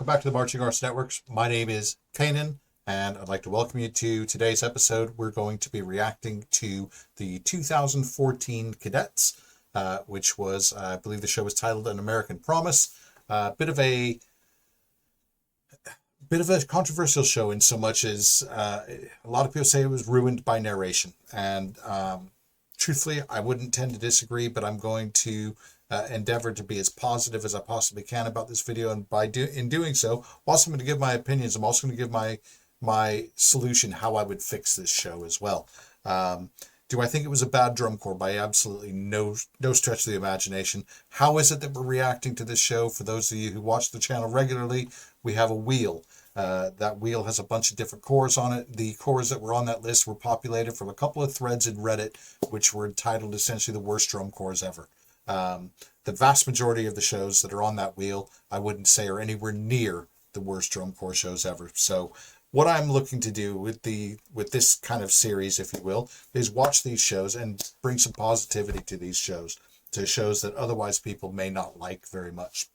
back to the Marching Arts Networks. My name is Kanan, and I'd like to welcome you to today's episode. We're going to be reacting to the 2014 Cadets, which was, I believe the show was titled An American Promise. Bit of a controversial show in so much as a lot of people say it was ruined by narration. And truthfully, I wouldn't tend to disagree, but I'm going to endeavor to be as positive as I possibly can about this video. And in doing so, whilst I'm going to give my opinions, I'm also going to give my solution how I would fix this show as well. Do I think it was a bad drum corps? By absolutely no stretch of the imagination. How is it that we're reacting to this show? For those of you who watch the channel regularly, we have a wheel. That wheel has a bunch of different cores on it. The cores that were on that list were populated from a couple of threads in Reddit, which were entitled essentially the worst drum corps ever. The vast majority of the shows that are on that wheel, I wouldn't say are anywhere near the worst drum corps shows ever. So what I'm looking to do with this kind of series, if you will, is watch these shows and bring some positivity to these shows, to shows that otherwise people may not like very much.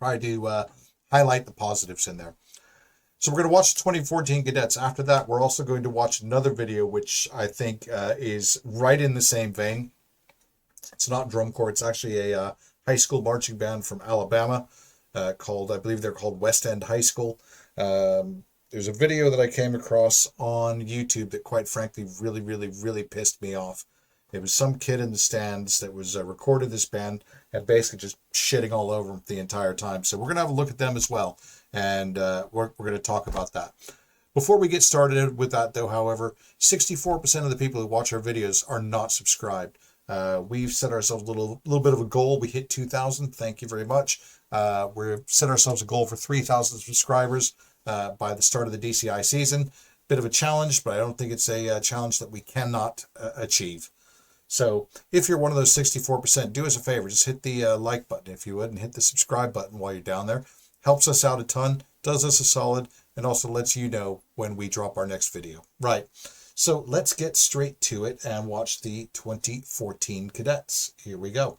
Try to highlight the positives in there. So we're going to watch 2014 Cadets. After that, we're also going to watch another video, which I think is right in the same vein. It's not drum corps. It's actually a high school marching band from Alabama called, I believe they're called West End High School. There's a video that I came across on YouTube that quite frankly really pissed me off. It was some kid in the stands that was recorded this band and basically just shitting all over them the entire time. So we're going to have a look at them as well. And we're going to talk about that. Before we get started with that though, however, 64% of the people who watch our videos are not subscribed. We've set ourselves a little bit of a goal. We hit 2,000. Thank you very much. We've set ourselves a goal for 3,000 subscribers by the start of the DCI season. Bit of a challenge, but I don't think it's a challenge that we cannot achieve. So if you're one of those 64%, do us a favor. Just hit the like button if you would, and hit the subscribe button while you're down there. Helps us out a ton, does us a solid, and also lets you know when we drop our next video. Right. So let's get straight to it and watch the 2014 Cadets. Here we go.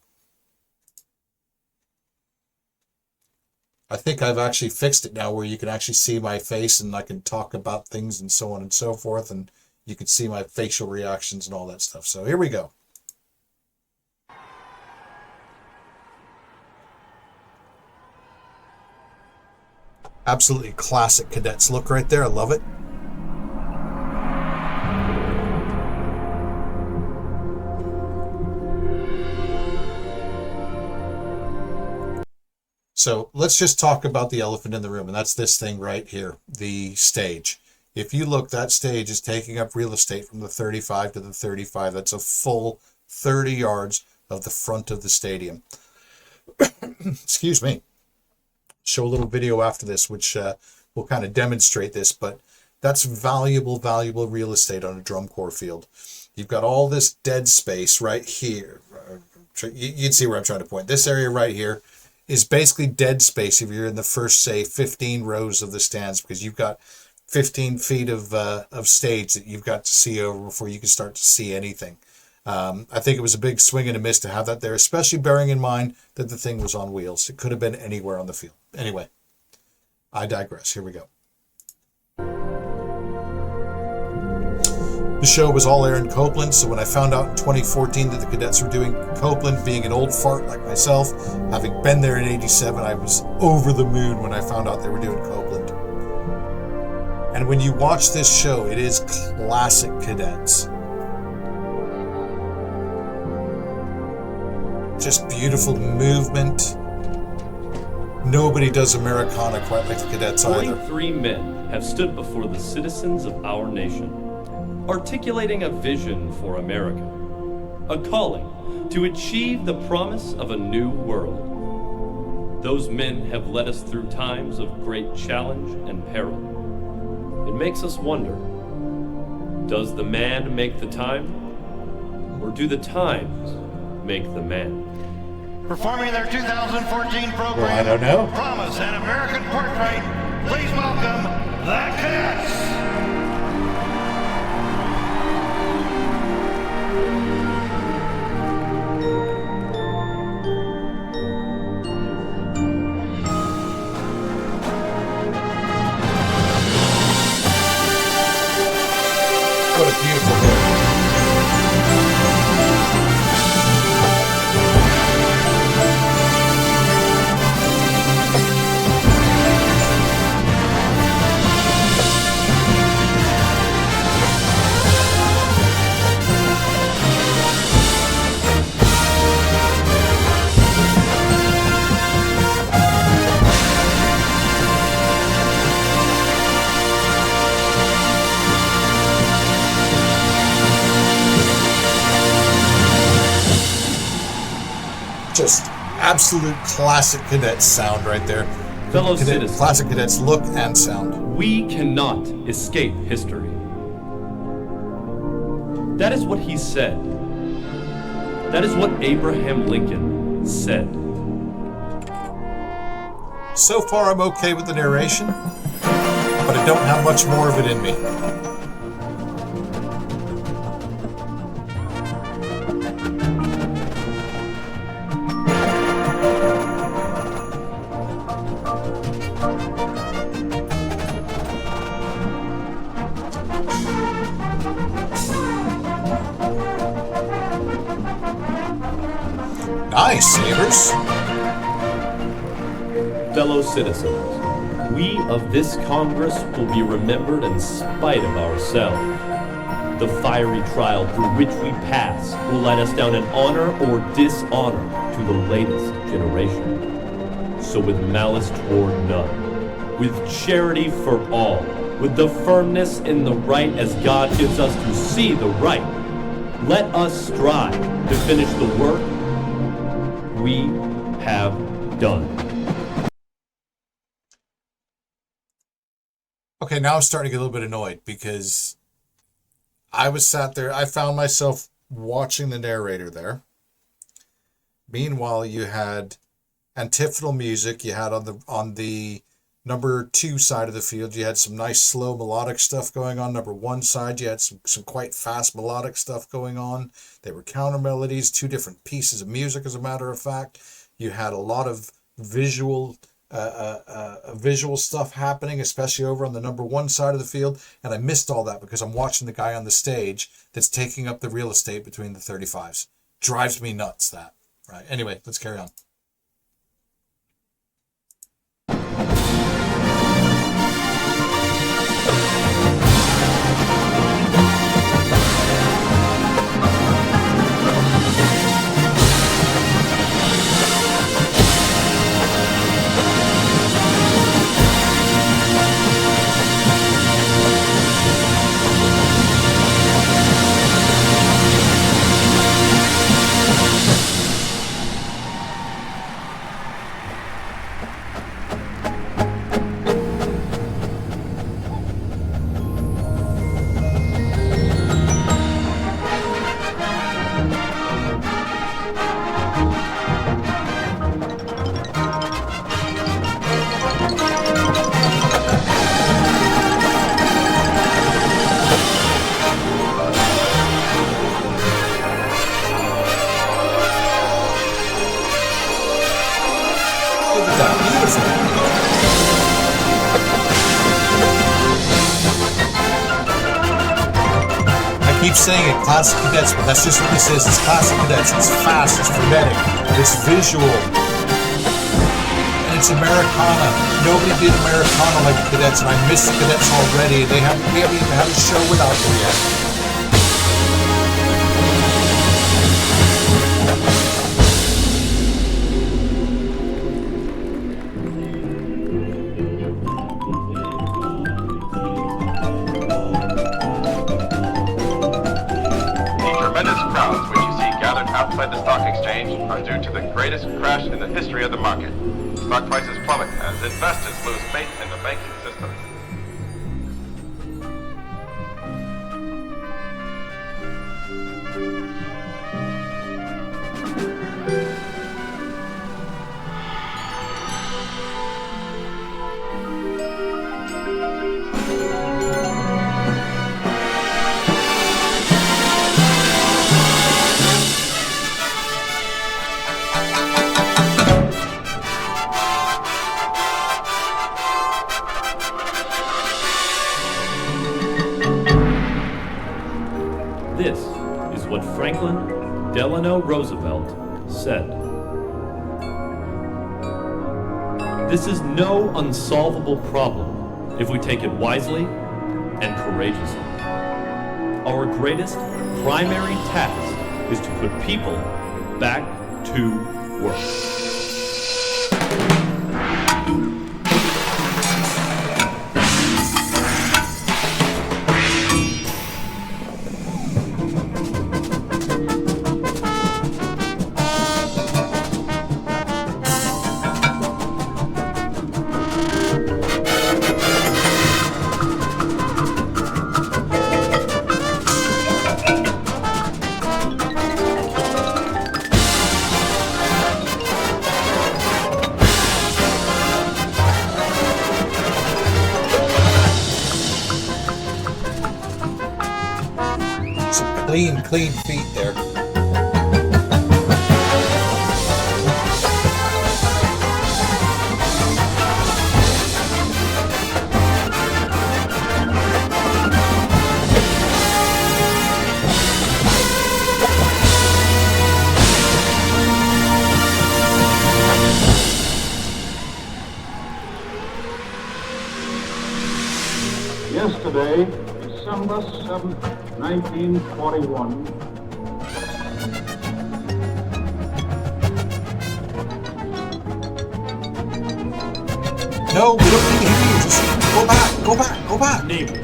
I think I've actually fixed it now where you can actually see my face and I can talk about things and so on and so forth, and you can see my facial reactions and all that stuff. So here we go. Absolutely classic Cadets look right there. I love it. So let's just talk about the elephant in the room, and that's this thing right here, the stage. If you look, that stage is taking up real estate from the 35 to the 35. That's a full 30 yards of the front of the stadium. Excuse me. Show a little video after this, which will kind of demonstrate this, but that's valuable real estate on a drum corps field. You've got all this dead space right here. You'd see where I'm trying to point. This area right here is basically dead space if you're in the first, say, 15 rows of the stands, because you've got 15 feet of stage that you've got to see over before you can start to see anything. I think it was a big swing and a miss to have that there, especially bearing in mind that the thing was on wheels. It could have been anywhere on the field. Anyway, I digress. Here we go. The show was all aired in Copeland, so when I found out in 2014 that the Cadets were doing Copeland, being an old fart like myself, having been there in '87, I was over the moon when I found out they were doing Copeland. And when you watch this show, it is classic Cadets. Just beautiful movement. Nobody does Americana quite like the Cadets either. 43 men have stood before the citizens of our nation, articulating a vision for America, a calling to achieve the promise of a new world. Those men have led us through times of great challenge and peril. It makes us wonder, does the man make the time, or do the times make the man? Performing their 2014 program, Well, I don't know. Promise an American Portrait, please welcome the Cadets. Just absolute classic Cadets sound right there. Fellow citizens, Classic Cadets look and sound. we cannot escape history. That is what he said. That is what Abraham Lincoln said. So far, I'm okay with the narration, but I don't have much more of it in me. Nice, Sabres. Fellow citizens, we of this Congress will be remembered in spite of ourselves. The fiery trial through which we pass will let us down in honor or dishonor to the latest generation. So with malice toward none, with charity for all, with the firmness in the right as God gives us to see the right, let us strive to finish the work we have done. Okay, now I'm starting to get a little bit annoyed because I found myself watching the narrator there. Meanwhile, you had antiphonal music. You had on the number 2 side of the field, you had some nice slow melodic stuff going on. Number 1 side, you had some quite fast melodic stuff going on. They were counter melodies, 2 different pieces of music, as a matter of fact. You had a lot of visual stuff happening, especially over on the number 1 side of the field. And I missed all that because I'm watching the guy on the stage that's taking up the real estate between the 35s. Drives me nuts, that. Right. Anyway, let's carry on. Keep saying it, Classic Cadets, but that's just what this is. It's Classic Cadets. It's fast, it's frenetic, it's visual, and it's Americana. Nobody did Americana like the Cadets, and I miss the Cadets already. We haven't even had a show without them yet. Outside the stock exchange are due to the greatest crash in the history of the market. Stock prices plummet as investors lose faith in the banking system. This is what Franklin Delano Roosevelt said. This is no unsolvable problem if we take it wisely and courageously. Our greatest primary task is to put people back to work. clean feet there. Yesterday, December 7th, 1941, No, we don't need to hear you. Just go back. Namely,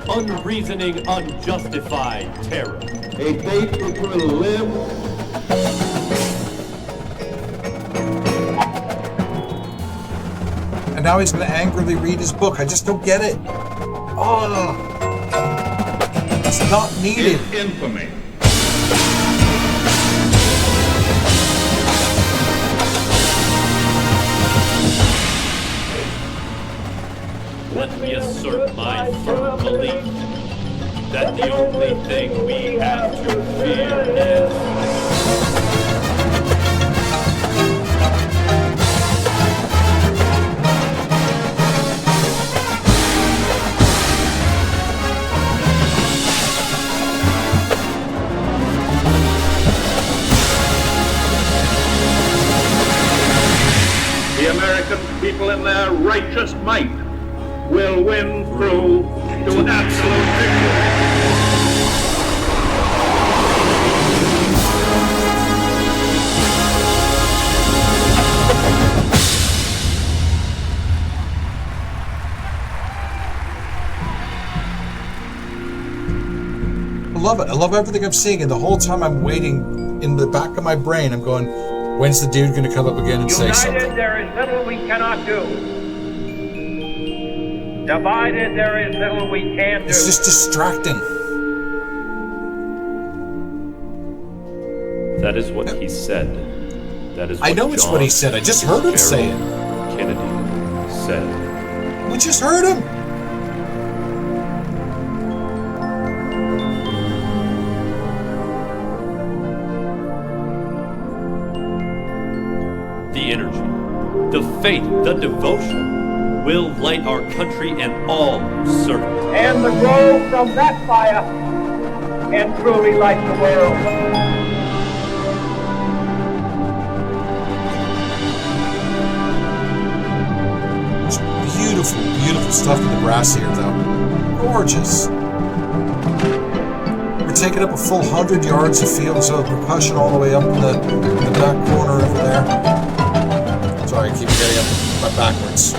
unreasoning, unjustified terror. a date which will live And now he's going to angrily read his book. I just don't get it. Oh, it's not needed. in infamy. Let me assert my firm belief that the only thing we have to fear is The American people in their righteous might will win through to absolute victory. I love it. I love everything I'm seeing, and the whole time I'm waiting in the back of my brain, I'm going, when's the dude going to come up again and say something? United, there is little we cannot do. Divided, there is little we can do. It's just distracting. that is what he said. That is what I know it's John what he said. I just heard him say it. Kennedy said. We just heard him. The energy, the faith, the devotion will light our country and all who serve it. And the glow from that fire can truly light the world. It's beautiful, beautiful stuff in the brass here, though. Gorgeous. We're taking up a full 100 yards of field, so percussion all the way up in the back corner over there. Sorry, I keep getting up backwards.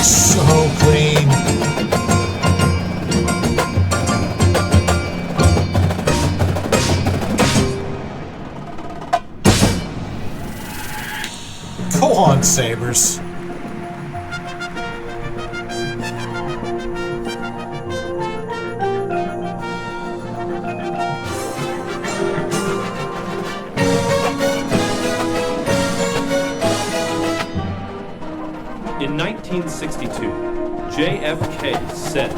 So clean. Go on, Sabres. In 1962, JFK said,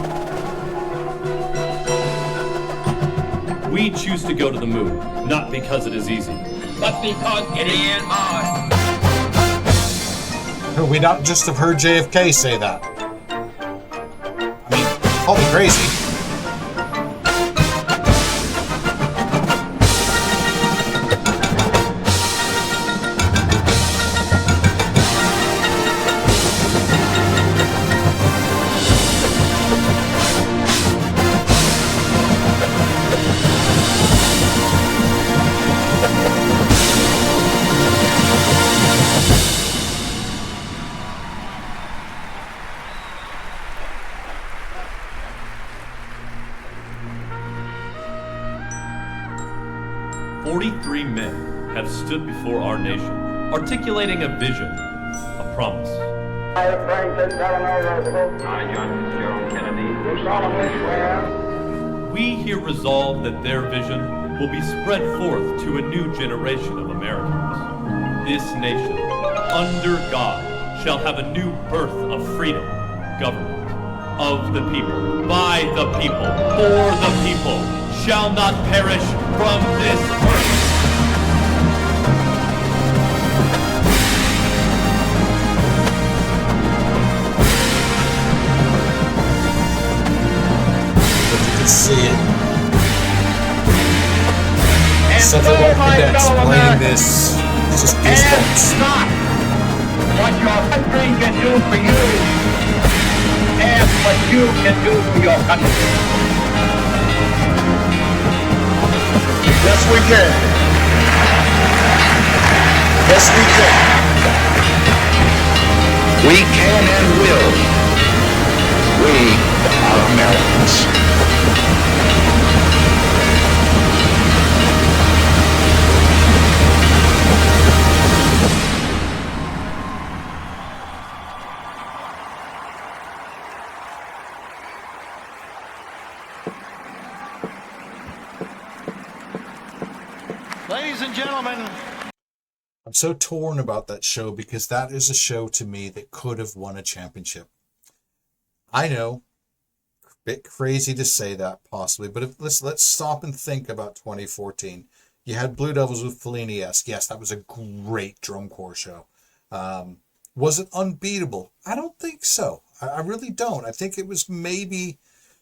"We choose to go to the moon, not because it is easy, but because it is hard." We not just have heard JFK say that. I mean, call me crazy. "43 men have stood before our nation, articulating a vision promise. I, Franklin Delano Roosevelt, I, John Fitzgerald Kennedy, do solemnly swear We here resolve that their vision will be spread forth to a new generation of Americans. This nation, under God, shall have a new birth of freedom, government, of the people, by the people, for the people, shall not perish from this earth. See it. and Something so, about my cadets fellow playing Americans, this. It's just ask goosebumps. not what your country can do for you. Ask what you can do for your country. Yes, we can. Yes, we can. We can and will. We are Americans. Ladies and gentlemen, I'm so torn about that show because that is a show to me that could have won a championship. I know, a bit crazy to say that possibly, but let's stop and think about 2014. You had Blue Devils with Fellini-esque. Yes, that was a great drum corps show. Was it unbeatable? I don't think so. I really don't. I think it was maybe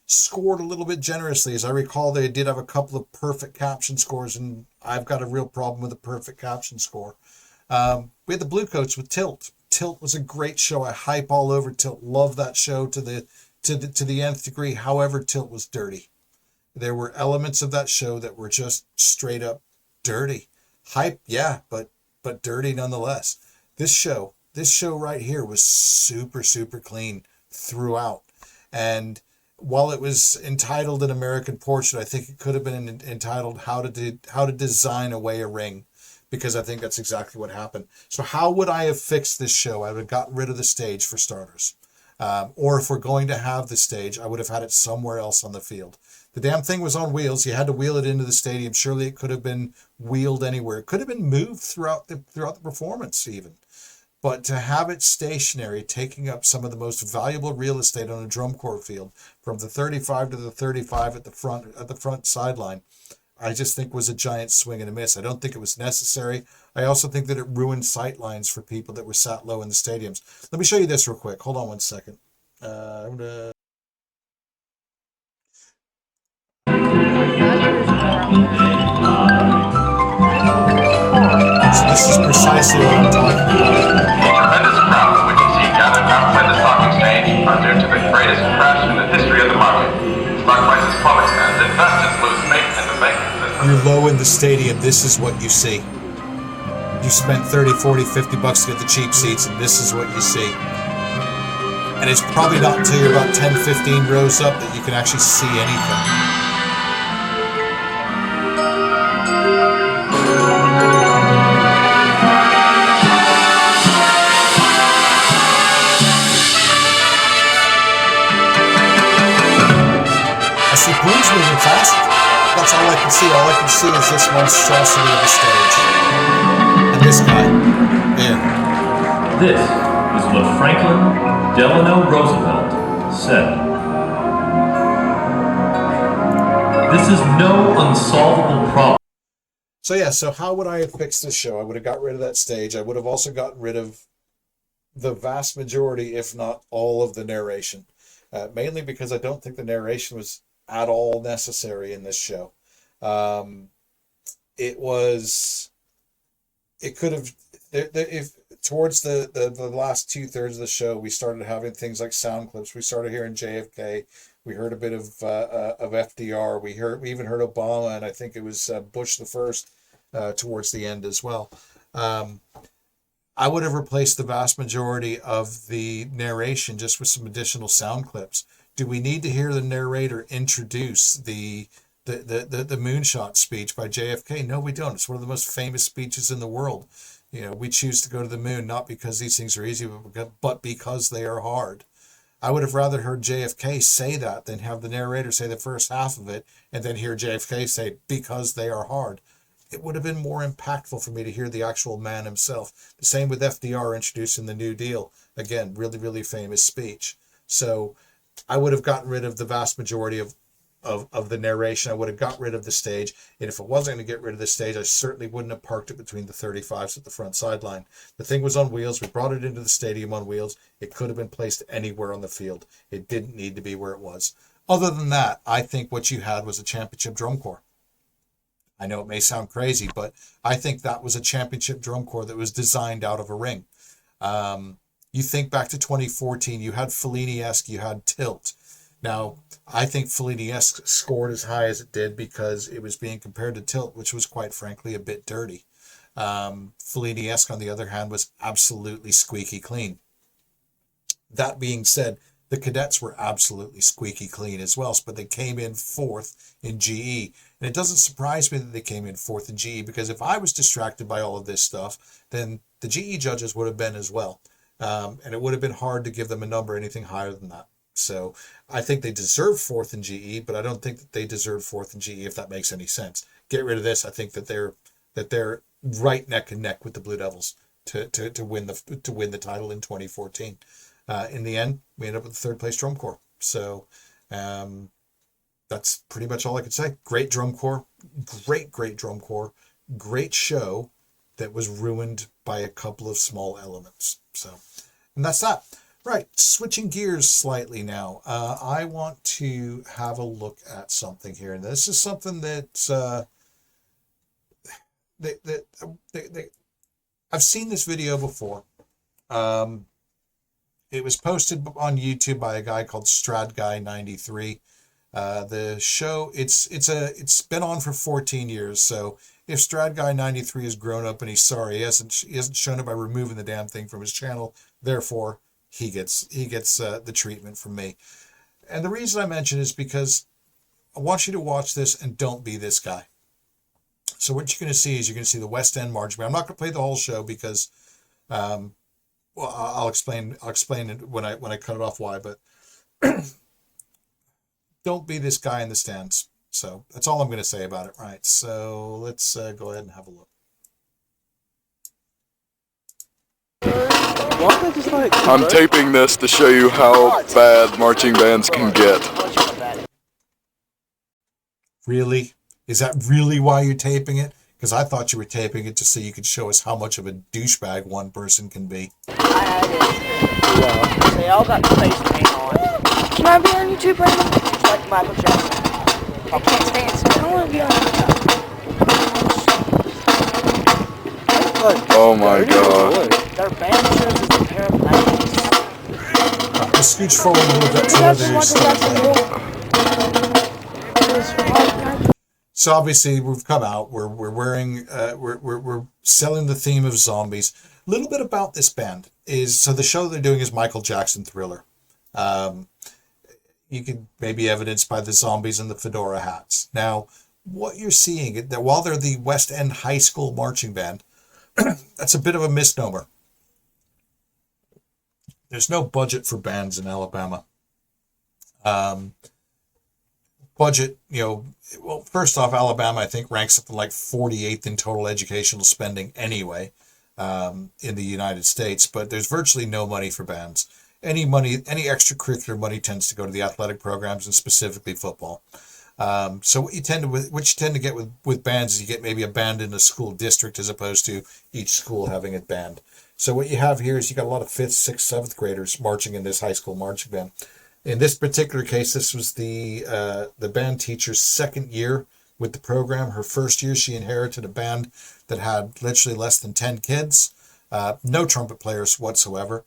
scored a little bit generously. As I recall, they did have a couple of perfect caption scores, and I've got a real problem with a perfect caption score. We had the Bluecoats with Tilt. Tilt was a great show. I hype all over Tilt. Love that show to the nth degree. However, Tilt was dirty. There were elements of that show that were just straight up dirty. Hype, yeah, but dirty nonetheless. This show right here was super, super clean throughout. And while it was entitled An American Portrait, I think it could have been entitled How to Design Away a Ring, because I think that's exactly what happened. So how would I have fixed this show? I would have gotten rid of the stage for starters. Or if we're going to have the stage, I would have had it somewhere else on the field. The damn thing was on wheels. You had to wheel it into the stadium. Surely it could have been wheeled anywhere. It could have been moved throughout the performance even. But to have it stationary, taking up some of the most valuable real estate on a drum corps field, from the 35 to the 35 at the front sideline, I just think was a giant swing and a miss. I don't think it was necessary. I also think that it ruined sight lines for people that were sat low in the stadiums. Let me show you this real quick. Hold on one second. So this is precisely what I'm talking about. The tremendous crowds which you see gathered outside the stock exchange are due to the greatest crash in the history of the market. Stock prices plummet as investors lose faith in the banking system. You're low in the stadium, this is what you see. You spent 30, 40, 50 bucks to get the cheap seats, and this is what you see. And it's probably not until you're about 10, 15 rows up that you can actually see anything. I see brooms moving fast. That's all I can see. All I can see is this monstrosity of a stage. And this guy. There. This is what Franklin Delano Roosevelt said. This is no unsolvable problem. So yeah, so how would I have fixed this show? I would have got rid of that stage. I would have also gotten rid of the vast majority, if not all, of the narration. Mainly because I don't think the narration was at all necessary in this show. It could have, if towards the last 2/3 of the show, we started having things like sound clips. We started hearing JFK. We heard a bit of FDR. We even heard Obama, and I think it was Bush the first towards the end as well. I would have replaced the vast majority of the narration just with some additional sound clips. Do we need to hear the narrator introduce the moonshot speech by JFK? No, we don't. It's one of the most famous speeches in the world. We choose to go to the moon not because these things are easy, but because they are hard. I would have rather heard JFK say that than have the narrator say the first half of it and then hear JFK say, because they are hard. It would have been more impactful for me to hear the actual man himself. The same with FDR introducing the New Deal. Again, really, really famous speech. So I would have gotten rid of the vast majority of the narration. I would have got rid of the stage. And if I wasn't going to get rid of the stage, I certainly wouldn't have parked it between the 35s at the front sideline. The thing was on wheels. We brought it into the stadium on wheels. It could have been placed anywhere on the field. It didn't need to be where it was. Other than that, I think what you had was a championship drum corps. I know it may sound crazy, but I think that was a championship drum corps that was designed out of a ring. You think back to 2014, you had Fellini-esque, you had Tilt. Now, I think Fellini-esque scored as high as it did because it was being compared to Tilt, which was quite frankly a bit dirty. Fellini-esque, on the other hand, was absolutely squeaky clean. That being said, the Cadets were absolutely squeaky clean as well, but they came in fourth in GE. And it doesn't surprise me that they came in fourth in GE, because if I was distracted by all of this stuff, then the GE judges would have been as well. And it would have been hard to give them a number anything higher than that. So I think they deserve fourth in GE, but I don't think that they deserve fourth in GE, if that makes any sense. Get rid of this. I think that they're right neck and neck with the Blue Devils to win the title in 2014. In the end, we ended up with the third place drum corps. So that's pretty much all I could say. Great drum corps, great drum corps, great show that was ruined by a couple of small elements. So, and that's that. Right, switching gears slightly now. I want to have a look at something here, and this is something that I've seen this video before. It was posted on YouTube by a guy called StradGuy93. The show, it's been on for 14 years. So if StradGuy93 has grown up and he's sorry, he hasn't shown it by removing the damn thing from his channel. Therefore, he gets the treatment from me. And the reason I mention is because I want you to watch this and don't be this guy. So what you're going to see is you're going to see the West End marching band. I'm not going to play the whole show because, well, I'll explain it when I cut it off why. But don't be this guy in the stands. So that's all I'm going to say about it. Right. So let's go ahead and have a look. I'm taping this to show you how bad marching bands can get. Really? Is that really why you're taping it? Because I thought you were taping it just so you could show us how much of a douchebag one person can be. They all got face paint on. Can I be on YouTube, Brandon? It's like Michael Jackson. I can't stand it. I don't want to be on YouTube. Oh my god. Their band shows is a pair of pants. Just scooch forward a little bit to where there's So obviously we've come out. We're wearing we're selling the theme of zombies. A little bit about this band is, so the show they're doing is Michael Jackson Thriller. You could maybe evidence by the zombies and the fedora hats. Now, what you're seeing, that while they're the West End High School marching band, that's a bit of a misnomer. There's no budget for bands in Alabama. Budget, well, first off, Alabama, I think, ranks something like 48th in total educational spending anyway, in the United States, but there's virtually no money for bands. Any extracurricular money tends to go to the athletic programs and specifically football. So what you tend to get with bands is you get maybe a band in a school district as opposed to each school having a band. So what you have here is you got a lot of 5th, 6th, 7th graders marching in this high school marching band. In this particular case, this was the band teacher's second year with the program. Her first year, she inherited a band that had literally less than 10 kids, no trumpet players whatsoever.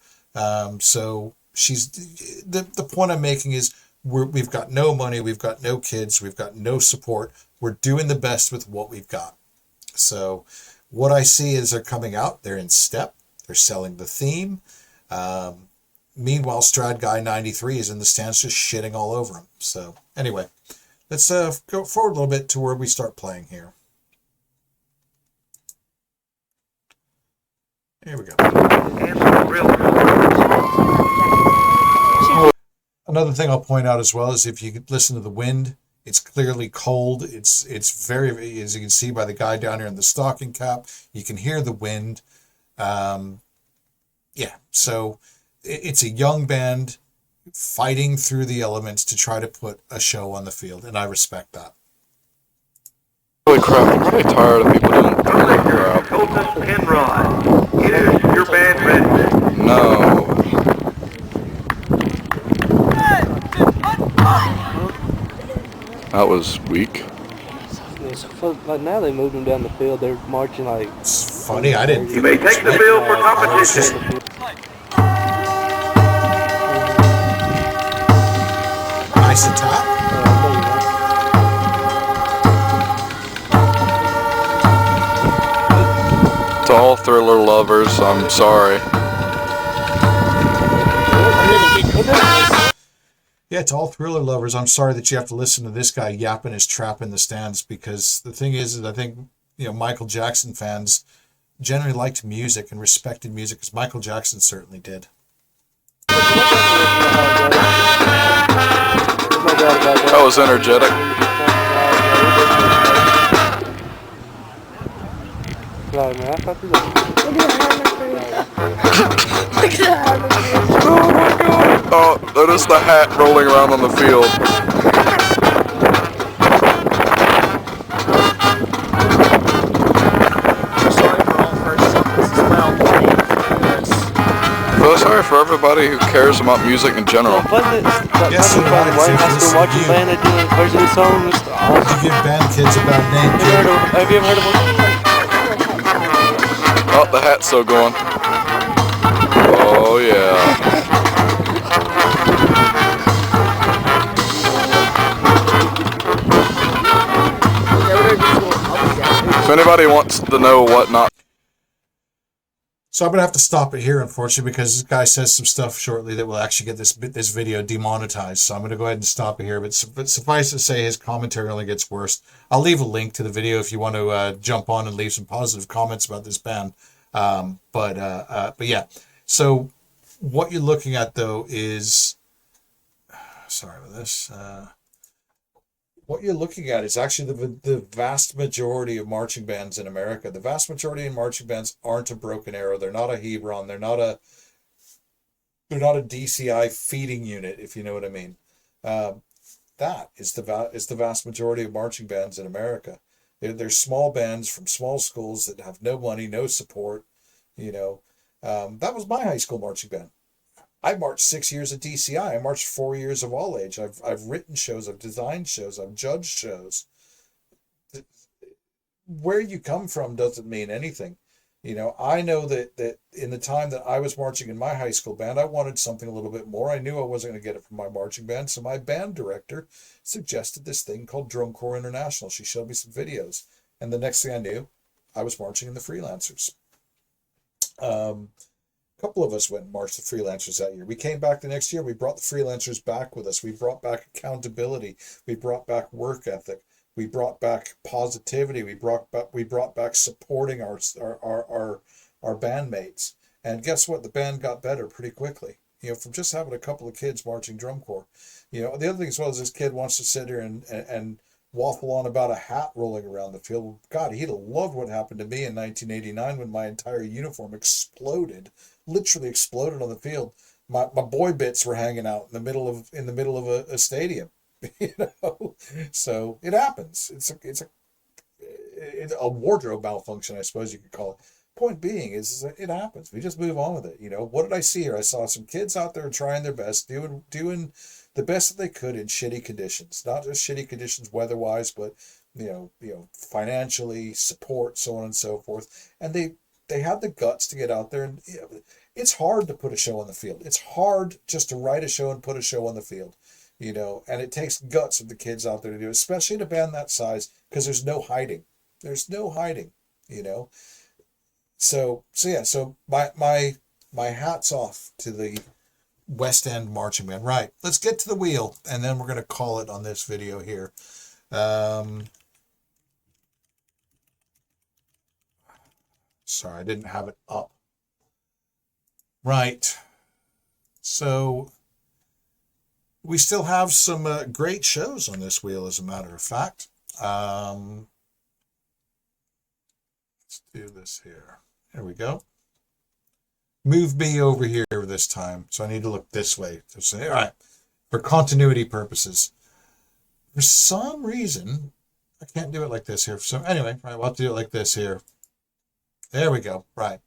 So the point I'm making is we've got no money, we've got no kids, we've got no support. We're doing the best with what we've got. So what I see is they're coming out, they're in step, they're selling the theme. Meanwhile, StradGuy93 is in the stands just shitting all over him. So anyway, let's go forward a little bit to where we start playing here. Here we go. Answer real Another thing I'll point out as well is if you could listen to the wind, it's clearly cold. It's very, as you can see by the guy down here in the stocking cap, you can hear the wind. Yeah, so it's a young band fighting through the elements to try to put a show on the field, and I respect that. Holy crap, I'm really tired of people doing crap. Colts and Rod. Is your band ready? No. That was weak. Like now they moved them down the field. They're marching like. It's funny, I didn't. You may take the field for competition. Nice attack. To all thriller lovers, I'm sorry. Yeah, to all thriller lovers, I'm sorry that you have to listen to this guy yapping his trap in the stands, because the thing is I think, Michael Jackson fans generally liked music and respected music, because Michael Jackson certainly did. That was energetic. Oh, notice the hat rolling around on the field. Feel sorry for everybody who cares about music in general. Yes, you might Marching band are doing version of songs. You give band kids a bad name. Have you ever heard of one? Oh, the hat's still going. Oh, yeah. If anybody wants to know what not. So I'm going to have to stop it here, unfortunately, because this guy says some stuff shortly that will actually get this video demonetized. So I'm going to go ahead and stop it here. But suffice to say, his commentary only gets worse. I'll leave a link to the video if you want to jump on and leave some positive comments about this band. But yeah. So what you're looking at, though, is... Sorry about this. What you're looking at is actually the vast majority of marching bands in America. The vast majority of marching bands aren't a Broken Arrow. They're not a Hebron. They're not a DCI feeding unit, if you know what I mean. That is the vast majority of marching bands in America. They're small bands from small schools that have no money, no support. That was my high school marching band. I marched 6 years at DCI. I marched 4 years of All Age. I've written shows. I've designed shows. I've judged shows. Where you come from doesn't mean anything. I know that in the time that I was marching in my high school band, I wanted something a little bit more. I knew I wasn't going to get it from my marching band, so my band director suggested this thing called Drum Corps International. She showed me some videos, and the next thing I knew, I was marching in the Freelancers. A couple of us went and marched the Freelancers that year. We came back the next year. We brought the Freelancers back with us. We brought back accountability. We brought back work ethic. We brought back positivity. We brought back supporting our bandmates. And guess what? The band got better pretty quickly. From just having a couple of kids marching drum corps. The other thing as well is this kid wants to sit here and waffle on about a hat rolling around the field. God, he'd have loved what happened to me in 1989 when my entire uniform exploded. Literally exploded on the field. My boy bits were hanging out in the middle of a stadium, So it happens. It's a wardrobe malfunction, I suppose you could call it. Point being is it happens. We just move on with it. What did I see here? I saw some kids out there trying their best, doing the best that they could in shitty conditions. Not just shitty conditions weather-wise, but financially, support, so on and so forth. And they had the guts to get out there, and it's hard to put a show on the field. It's hard just to write a show and put a show on the field, and it takes guts of the kids out there to do it, especially in a band that size, because there's no hiding. There's no hiding, So yeah, so my hat's off to the West End marching band. Right, let's get to the wheel, and then we're going to call it on this video here. Sorry, I didn't have it up Right. So we still have some great shows on this wheel, as a matter of fact. Let's do this here. There we go. Move me over here this time. So I need to look this way. So say, all right, for continuity purposes. For some reason, I can't do it like this here. So anyway, right, we'll have to do it like this here. There we go. Right.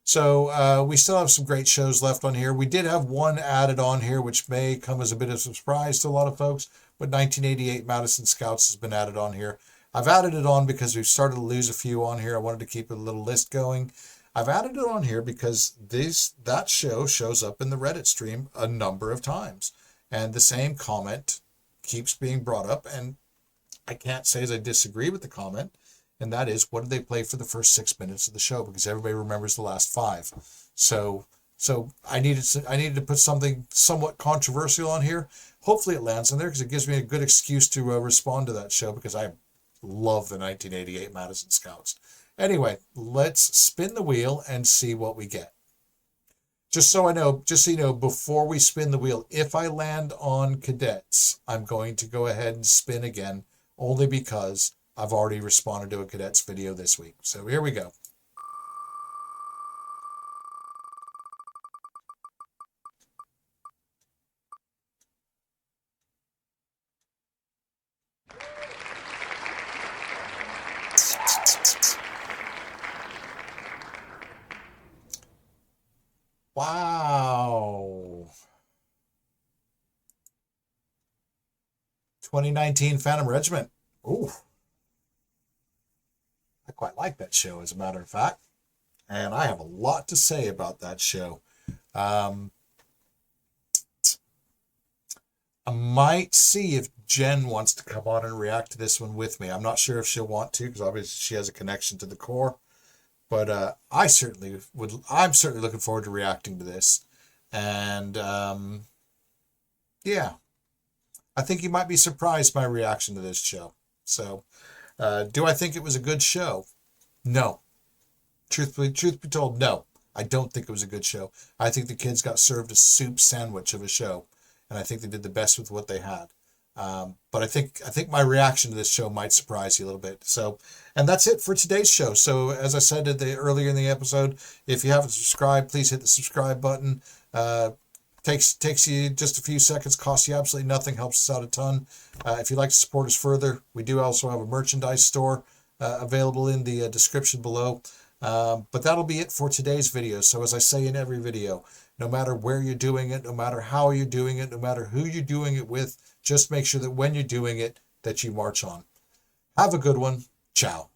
So we still have some great shows left on here. We did have one added on here, which may come as a bit of a surprise to a lot of folks, but 1988 Madison Scouts has been added on here. I've added it on because we've started to lose a few on here. I wanted to keep a little list going. I've added it on here because that show shows up in the Reddit stream a number of times. And the same comment keeps being brought up. And I can't say as I disagree with the comment. And that is, what did they play for the first 6 minutes of the show? Because everybody remembers the last 5. So I needed to put something somewhat controversial on here. Hopefully it lands on there because it gives me a good excuse to respond to that show, because I love the 1988 Madison Scouts. Anyway, let's spin the wheel and see what we get. Just so you know, before we spin the wheel, if I land on Cadets, I'm going to go ahead and spin again, only because I've already responded to a Cadets video this week. So here we go. Wow. 2019 Phantom Regiment. Ooh. I quite like that show, as a matter of fact. And I have a lot to say about that show. I might see if Jen wants to come on and react to this one with me. I'm not sure if she'll want to, because obviously she has a connection to the Corps. But I'm certainly looking forward to reacting to this. And yeah, I think you might be surprised by my reaction to this show. So do I think it was a good show? No. Truth be told, no. I don't think it was a good show. I think the kids got served a soup sandwich of a show. And I think they did the best with what they had. But I think my reaction to this show might surprise you a little bit. So, and that's it for today's show. So as I said earlier in the episode, if you haven't subscribed, please hit the subscribe button. Takes you just a few seconds, costs you absolutely nothing, helps us out a ton. If you'd like to support us further, we do also have a merchandise store available in the description below. But that'll be it for today's video. So as I say in every video, no matter where you're doing it, no matter how you're doing it, no matter who you're doing it with, just make sure that when you're doing it, that you march on. Have a good one. Ciao.